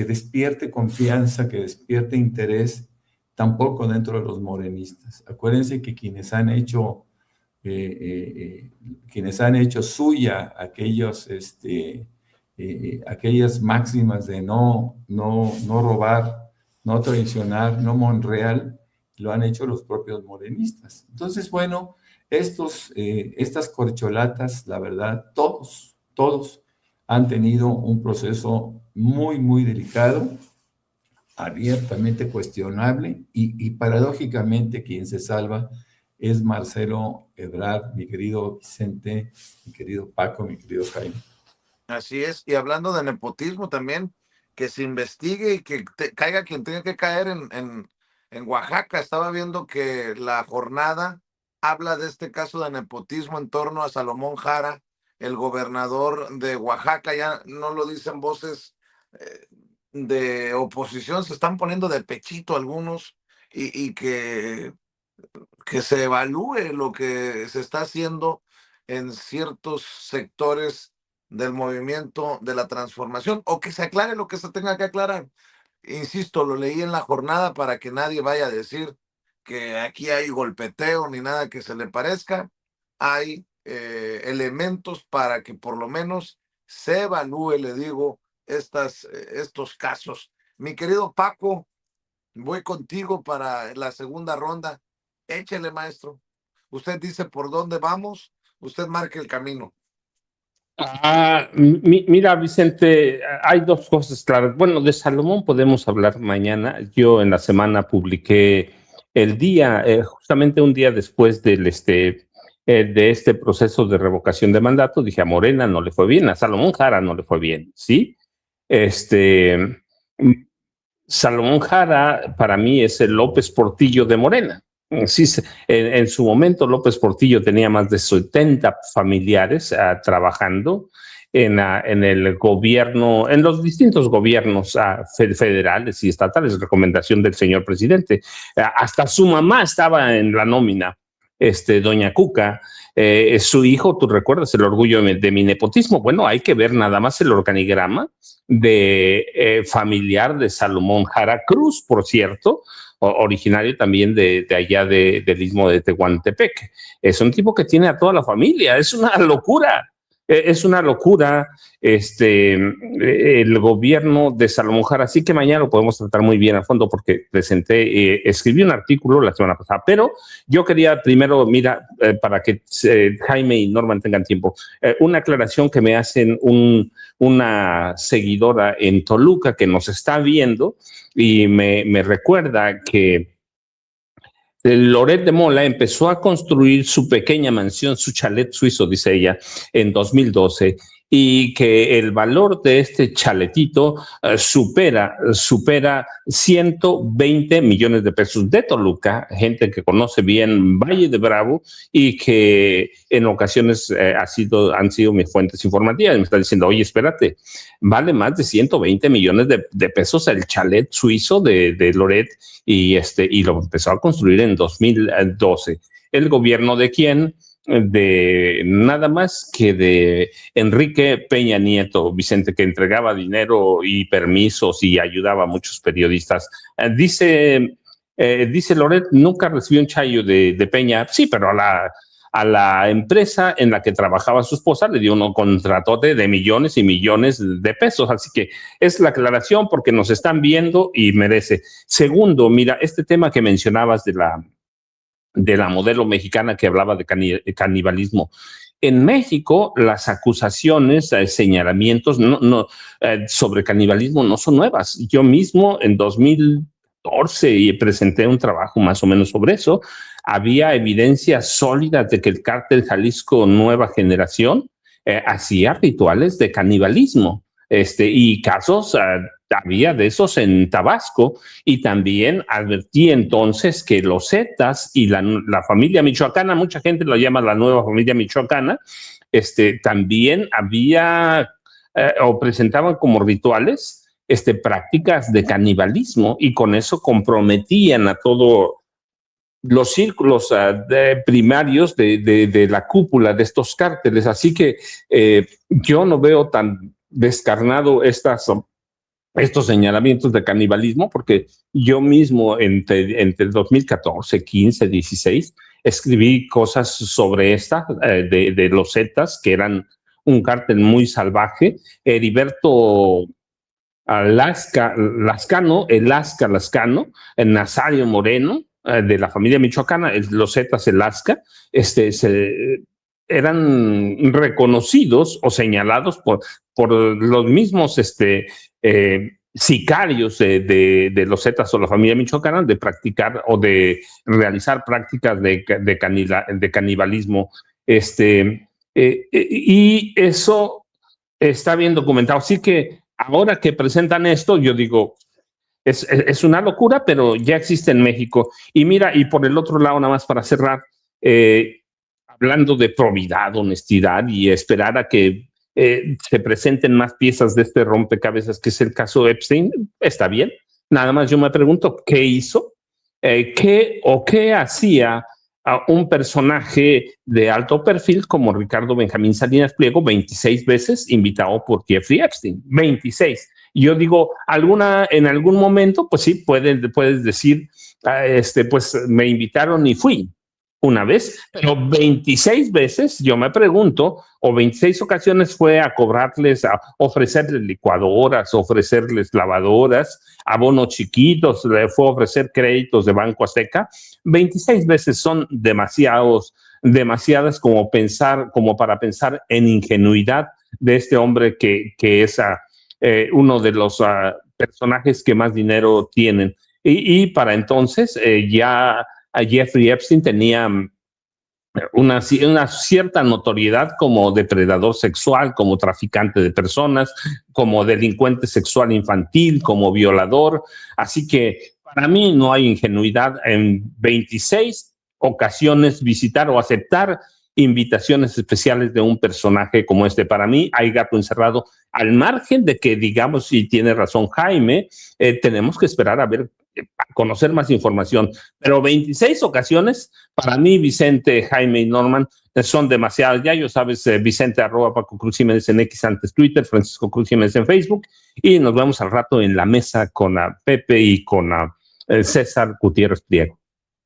despierte confianza, que despierte interés, tampoco dentro de los morenistas. Acuérdense que quienes han hecho suya aquellas máximas de no robar, no traicionar, no Monreal, lo han hecho los propios morenistas. Entonces, bueno, Estas corcholatas, la verdad, todos han tenido un proceso muy, muy delicado, abiertamente cuestionable, y paradójicamente quien se salva es Marcelo Ebrard, mi querido Vicente, mi querido Paco, mi querido Jaime. Así es, y hablando de nepotismo también, que se investigue y que caiga quien tenga que caer en Oaxaca. Estaba viendo que La Jornada habla de este caso de nepotismo en torno a Salomón Jara, el gobernador de Oaxaca. Ya no lo dicen voces de oposición, se están poniendo de pechito algunos, y que se evalúe lo que se está haciendo en ciertos sectores del movimiento de la transformación, o que se aclare lo que se tenga que aclarar. Insisto, lo leí en La Jornada para que nadie vaya a decir que aquí hay golpeteo ni nada que se le parezca. Hay elementos para que por lo menos se evalúe, le digo, estos casos. Mi querido Paco, voy contigo para la segunda ronda. Échele, maestro. Usted dice por dónde vamos, usted marque el camino. Mira, Vicente, hay dos cosas claras. Bueno, de Salomón podemos hablar mañana. Yo en la semana publiqué el día, justamente un día después de este proceso de revocación de mandato, dije a Morena no le fue bien, a Salomón Jara no le fue bien, ¿sí? Salomón Jara para mí es el López Portillo de Morena. Sí, en su momento López Portillo tenía más de 70 familiares trabajando en el gobierno, en los distintos gobiernos federales y estatales, recomendación del señor presidente. Hasta su mamá estaba en la nómina, doña Cuca. Su hijo, tú recuerdas el orgullo de mi nepotismo. Bueno, hay que ver nada más el organigrama de familiar de Salomón Jara Cruz, por cierto, originario también de allá del istmo de Tehuantepec. Es un tipo que tiene a toda la familia, es una locura. Es una locura el gobierno de Salomón Jara. Así que mañana lo podemos tratar muy bien a fondo porque escribí un artículo la semana pasada, pero yo quería primero, mira, para que Jaime y Norman tengan tiempo, una aclaración que me hacen una seguidora en Toluca que nos está viendo y me recuerda que Loret de Mola empezó a construir su pequeña mansión, su chalet suizo, dice ella, en 2012, y que el valor de este chaletito supera 120 millones de pesos de Toluca, gente que conoce bien Valle de Bravo y que en ocasiones han sido mis fuentes informativas. Me está diciendo, oye, espérate, vale más de 120 millones de pesos el chalet suizo de Loret, y lo empezó a construir en 2012. ¿El gobierno de quién? De nada más que de Enrique Peña Nieto, Vicente, que entregaba dinero y permisos y ayudaba a muchos periodistas. Dice Loret, nunca recibió un chayo de Peña, sí, pero a la empresa en la que trabajaba su esposa le dio un contratote de millones y millones de pesos. Así que es la aclaración porque nos están viendo y merece. Segundo, mira, este tema que mencionabas de la modelo mexicana que hablaba de canibalismo. En México, las acusaciones, señalamientos sobre canibalismo no son nuevas. Yo mismo en 2014 presenté un trabajo más o menos sobre eso. Había evidencias sólidas de que el cártel Jalisco Nueva Generación hacía rituales de canibalismo. Y casos había de esos en Tabasco, y también advertí entonces que los Zetas y la familia michoacana, mucha gente lo llama la nueva familia michoacana, también había o presentaban como rituales prácticas de canibalismo, y con eso comprometían a todo los círculos primarios de la cúpula de estos cárteles. Así que yo no veo tan descarnado estos señalamientos de canibalismo, porque yo mismo entre el 2014, 15, 16, escribí cosas sobre de los Zetas, que eran un cártel muy salvaje. Heriberto Lascano, Nazario Moreno, de la familia michoacana, los Zetas, el Lasca, eran reconocidos o señalados por los mismos sicarios de los Zetas o la familia michoacana de practicar o de realizar prácticas de canibalismo. Y eso está bien documentado. Así que ahora que presentan esto, yo digo, es una locura, pero ya existe en México. Y mira, y por el otro lado, nada más para cerrar, hablando de probidad, honestidad y esperar a que se presenten más piezas de este rompecabezas que es el caso Epstein, está bien. Nada más yo me pregunto, ¿qué hizo? ¿Qué hacía a un personaje de alto perfil como Ricardo Benjamín Salinas Pliego 26 veces invitado por Jeffrey Epstein? 26. Yo digo, en algún momento, pues sí, puedes decir, pues me invitaron y fui una vez, pero 26 veces, yo me pregunto, o 26 ocasiones fue a cobrarles, a ofrecerles licuadoras, ofrecerles lavadoras, abonos chiquitos, le fue a ofrecer créditos de Banco Azteca. 26 veces son demasiadas como para pensar en ingenuidad de este hombre que es uno de los personajes que más dinero tienen. Y para entonces ya Jeffrey Epstein tenía una cierta notoriedad como depredador sexual, como traficante de personas, como delincuente sexual infantil, como violador. Así que para mí no hay ingenuidad en 26 ocasiones visitar o aceptar invitaciones especiales de un personaje como este. Para mí hay gato encerrado, al margen de que, digamos, si tiene razón Jaime, tenemos que esperar a ver, a conocer más información. Pero 26 ocasiones, para mí, Vicente, Jaime y Norman, son demasiadas. Ya yo sabes, Vicente @ Paco Cruz Jiménez en X, antes Twitter, Francisco Cruz Jiménez en Facebook, y nos vemos al rato en la mesa con Pepe y con César Gutiérrez Pliego.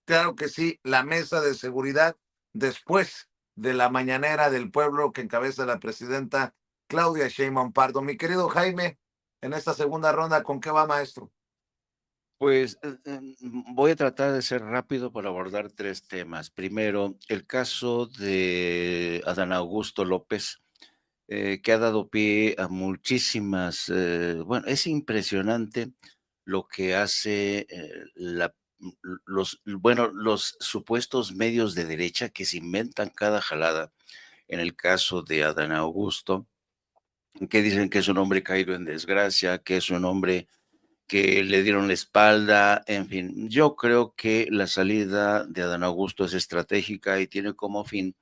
Claro que sí, la mesa de seguridad después de la mañanera del pueblo que encabeza la presidenta Claudia Sheinbaum Pardo. Mi querido Jaime, en esta segunda ronda, ¿con qué va, maestro? Pues voy a tratar de ser rápido para abordar 3 temas. Primero, el caso de Adán Augusto López, que ha dado pie a muchísimas, bueno, es impresionante lo que hace los supuestos medios de derecha que se inventan cada jalada. En el caso de Adán Augusto, que dicen que es un hombre caído en desgracia, que es un hombre que le dieron la espalda, en fin. Yo creo que la salida de Adán Augusto es estratégica y tiene como fin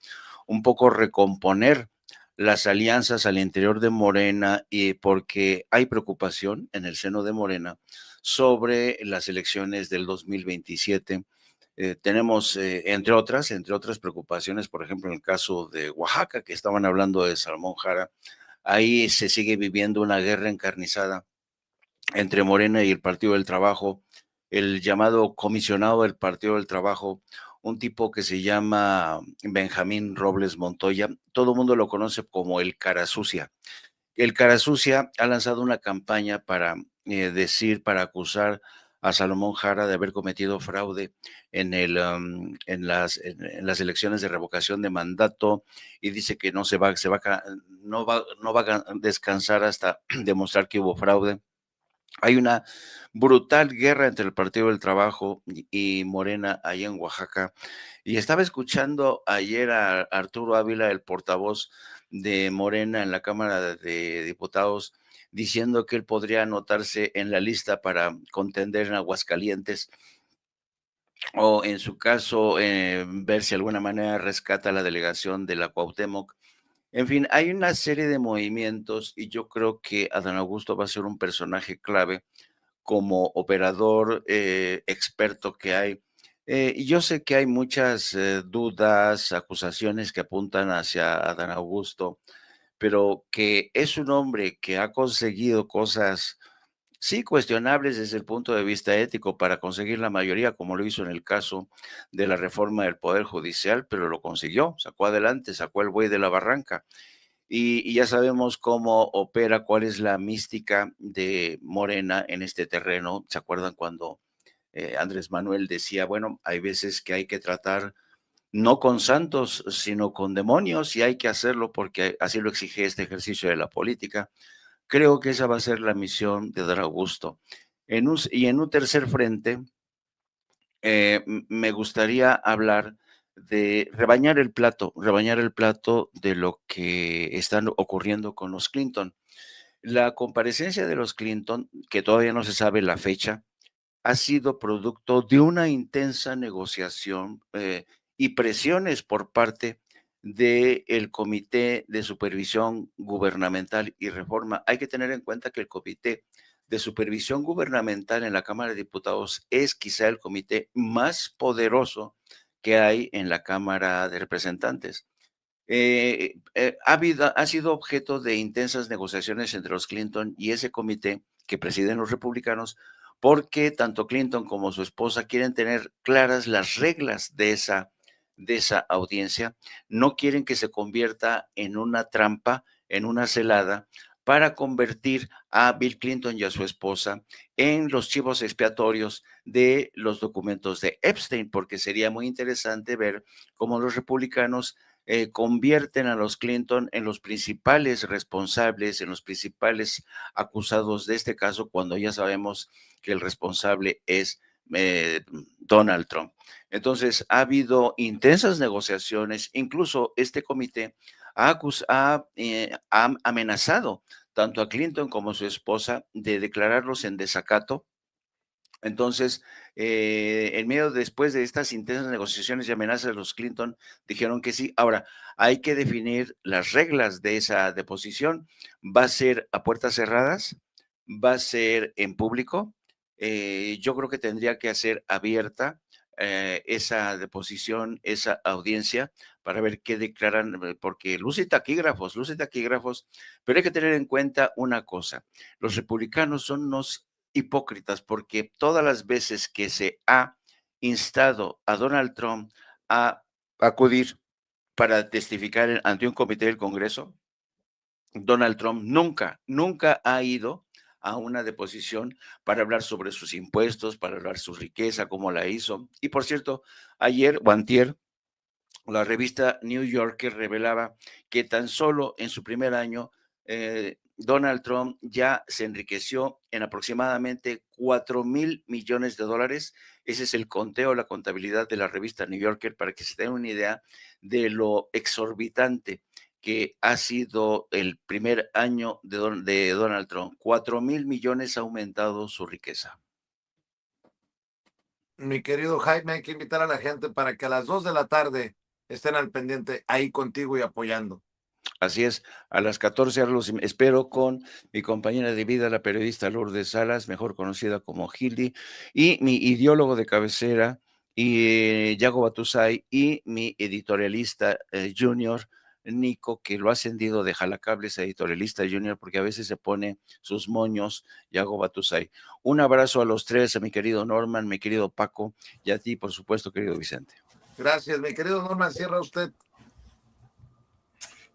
un poco recomponer las alianzas al interior de Morena, y porque hay preocupación en el seno de Morena sobre las elecciones del 2027. Tenemos, entre otras preocupaciones, por ejemplo, en el caso de Oaxaca, que estaban hablando de Salomón Jara, ahí se sigue viviendo una guerra encarnizada entre Morena y el Partido del Trabajo, el llamado comisionado del Partido del Trabajo, un tipo que se llama Benjamín Robles Montoya, todo el mundo lo conoce como el Cara Sucia. El Cara Sucia ha lanzado una campaña para para acusar a Salomón Jara de haber cometido fraude en las elecciones de revocación de mandato, y dice que no va a descansar hasta demostrar que hubo fraude. Hay una brutal guerra entre el Partido del Trabajo y Morena ahí en Oaxaca. Y estaba escuchando ayer a Arturo Ávila, el portavoz de Morena en la Cámara de Diputados, diciendo que él podría anotarse en la lista para contender en Aguascalientes, o en su caso, ver si de alguna manera rescata la delegación de la Cuauhtémoc. En fin, hay una serie de movimientos y yo creo que Adán Augusto va a ser un personaje clave como operador experto que hay. Y yo sé que hay muchas dudas, acusaciones que apuntan hacia Adán Augusto, pero que es un hombre que ha conseguido cosas, sí, cuestionables desde el punto de vista ético para conseguir la mayoría, como lo hizo en el caso de la reforma del Poder Judicial, pero lo consiguió, sacó adelante, sacó el buey de la barranca. Y ya sabemos cómo opera, cuál es la mística de Morena en este terreno. ¿Se acuerdan cuando Andrés Manuel decía, bueno, hay veces que hay que tratar no con santos, sino con demonios, y hay que hacerlo porque así lo exige este ejercicio de la política. Creo que esa va a ser la misión de Don Augusto. Y en un tercer frente, me gustaría hablar de rebañar el plato de lo que están ocurriendo con los Clinton. La comparecencia de los Clinton, que todavía no se sabe la fecha, ha sido producto de una intensa negociación y presiones por parte del Comité de Supervisión Gubernamental y Reforma. Hay que tener en cuenta que el Comité de Supervisión Gubernamental en la Cámara de Diputados es quizá el comité más poderoso que hay en la Cámara de Representantes. Ha sido objeto de intensas negociaciones entre los Clinton y ese comité que presiden los republicanos, porque tanto Clinton como su esposa quieren tener claras las reglas de esa audiencia. No quieren que se convierta en una trampa, en una celada, para convertir a Bill Clinton y a su esposa en los chivos expiatorios de los documentos de Epstein, porque sería muy interesante ver cómo los republicanos convierten a los Clinton en los principales responsables, en los principales acusados de este caso, cuando ya sabemos que el responsable es Donald Trump. Entonces, ha habido intensas negociaciones, incluso este comité ha amenazado tanto a Clinton como a su esposa de declararlos en desacato. Entonces, en medio después de estas intensas negociaciones y amenazas, los Clinton dijeron que sí. Ahora, hay que definir las reglas de esa deposición. ¿Va a ser a puertas cerradas? ¿Va a ser en público? Yo creo que tendría que ser abierta esa deposición, esa audiencia, para ver qué declaran, porque luce taquígrafos, pero hay que tener en cuenta una cosa. Los republicanos son unos hipócritas, porque todas las veces que se ha instado a Donald Trump a acudir para testificar ante un comité del Congreso, Donald Trump nunca ha ido a una deposición para hablar sobre sus impuestos, para hablar su riqueza, cómo la hizo. Y por cierto, ayer o antier, la revista New Yorker revelaba que tan solo en su primer año, Donald Trump ya se enriqueció en aproximadamente $4,000 millones. Ese es el conteo, la contabilidad de la revista New Yorker, para que se den una idea de lo exorbitante que ha sido el primer año de Donald Trump. 4,000 millones ha aumentado su riqueza. Mi querido Jaime, hay que invitar a la gente para que a las 2 de la tarde estén al pendiente ahí contigo y apoyando. Así es, a las 14 horas los espero con mi compañera de vida, la periodista Lourdes Salas, mejor conocida como Gildy, y mi ideólogo de cabecera, Yago Batusay, y mi editorialista junior, Nico, que lo ha ascendido de jalacables a editorialista junior, porque a veces se pone sus moños, Yago Batusay. Un abrazo a los tres, a mi querido Norman, mi querido Paco, y a ti, por supuesto, querido Vicente. Gracias, mi querido Norman, cierra usted.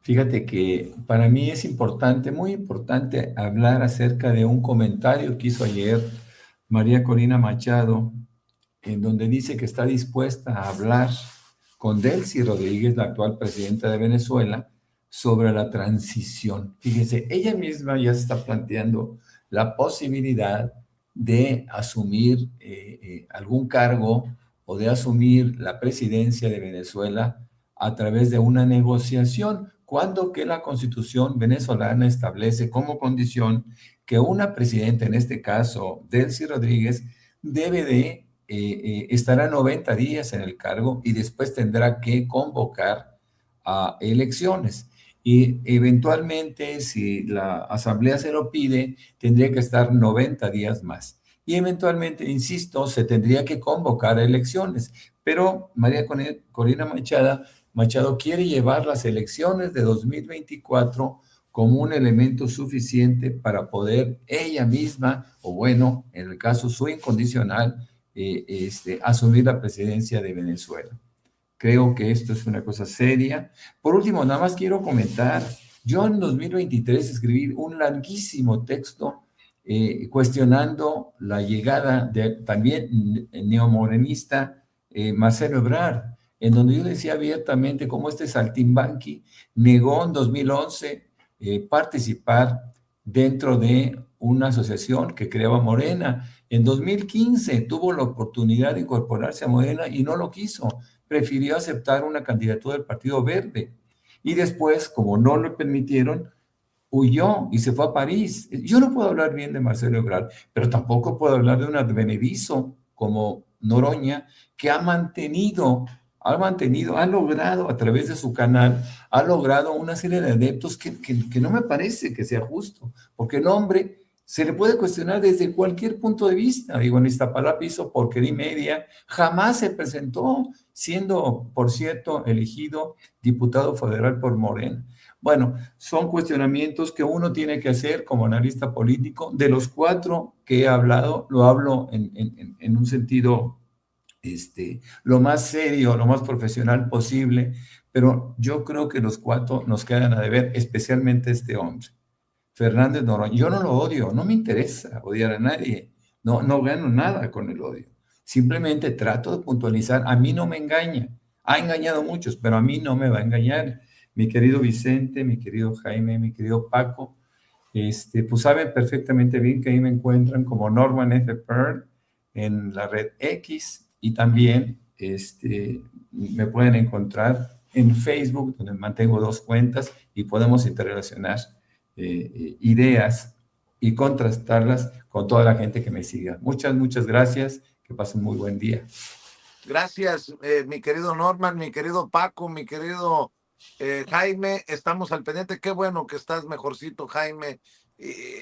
Fíjate que para mí es importante, muy importante, hablar acerca de un comentario que hizo ayer María Corina Machado, en donde dice que está dispuesta a hablar con Delcy Rodríguez, la actual presidenta de Venezuela, sobre la transición. Fíjese, ella misma ya se está planteando la posibilidad de asumir algún cargo o de asumir la presidencia de Venezuela a través de una negociación, cuando que la Constitución venezolana establece como condición que una presidenta, en este caso Delcy Rodríguez, debe de estará 90 días en el cargo y después tendrá que convocar a elecciones. Y eventualmente, si la Asamblea se lo pide, tendría que estar 90 días más. Y eventualmente, insisto, se tendría que convocar a elecciones. Pero María Corina Machado quiere llevar las elecciones de 2024 como un elemento suficiente para poder ella misma, o bueno, en el caso su incondicional, asumir la presidencia de Venezuela. Creo que esto es una cosa seria. Por último, nada más quiero comentar, yo en 2023 escribí un larguísimo texto cuestionando la llegada de también neomorenista Marcelo Ebrard, en donde yo decía abiertamente cómo este saltimbanqui negó en 2011 participar dentro de una asociación que creaba Morena. En 2015 tuvo la oportunidad de incorporarse a Morena y no lo quiso, prefirió aceptar una candidatura del Partido Verde. Y después, como no lo permitieron, huyó y se fue a París. Yo no puedo hablar bien de Marcelo Ebrard, pero tampoco puedo hablar de un advenedizo como Noroña, que ha logrado a través de su canal, ha logrado una serie de adeptos que no me parece que sea justo, porque el hombre se le puede cuestionar desde cualquier punto de vista. Digo, en Iztapalapa hizo porquería y media, jamás se presentó, siendo, por cierto, elegido diputado federal por Morena. Bueno, son cuestionamientos que uno tiene que hacer como analista político. De los 4 que he hablado, lo hablo en un sentido lo más serio, lo más profesional posible, pero yo creo que los 4 nos quedan a deber, especialmente este hombre, Fernández Noroña. Yo no lo odio, no me interesa odiar a nadie, no gano nada con el odio. Simplemente trato de puntualizar, a mí no me engaña, ha engañado a muchos, pero a mí no me va a engañar. Mi querido Vicente, mi querido Jaime, mi querido Paco, pues saben perfectamente bien que ahí me encuentran como Norman F. Pearl en la red X y también me pueden encontrar en Facebook, donde mantengo 2 cuentas y podemos interrelacionar ideas y contrastarlas con toda la gente que me siga. Muchas gracias. Que pasen muy buen día. Gracias, mi querido Norman, mi querido Paco, mi querido Jaime. Estamos al pendiente. Qué bueno que estás mejorcito, Jaime.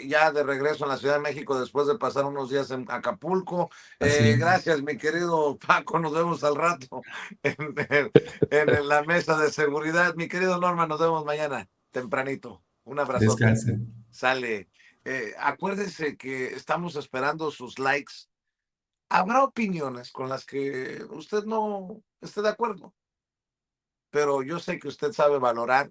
Ya de regreso en la Ciudad de México después de pasar unos días en Acapulco. Gracias, mi querido Paco. Nos vemos al rato en la mesa de seguridad. Mi querido Norman, nos vemos mañana tempranito. Un abrazo. Descansen. Sale. Acuérdense que estamos esperando sus likes. Habrá opiniones con las que usted no esté de acuerdo, pero yo sé que usted sabe valorar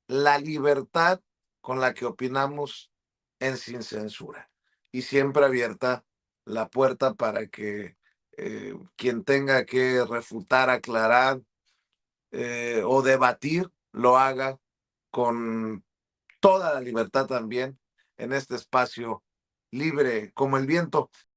la libertad con la que opinamos en Sin Censura y siempre abierta la puerta para que quien tenga que refutar, aclarar o debatir, lo haga con toda la libertad también en este espacio libre como el viento.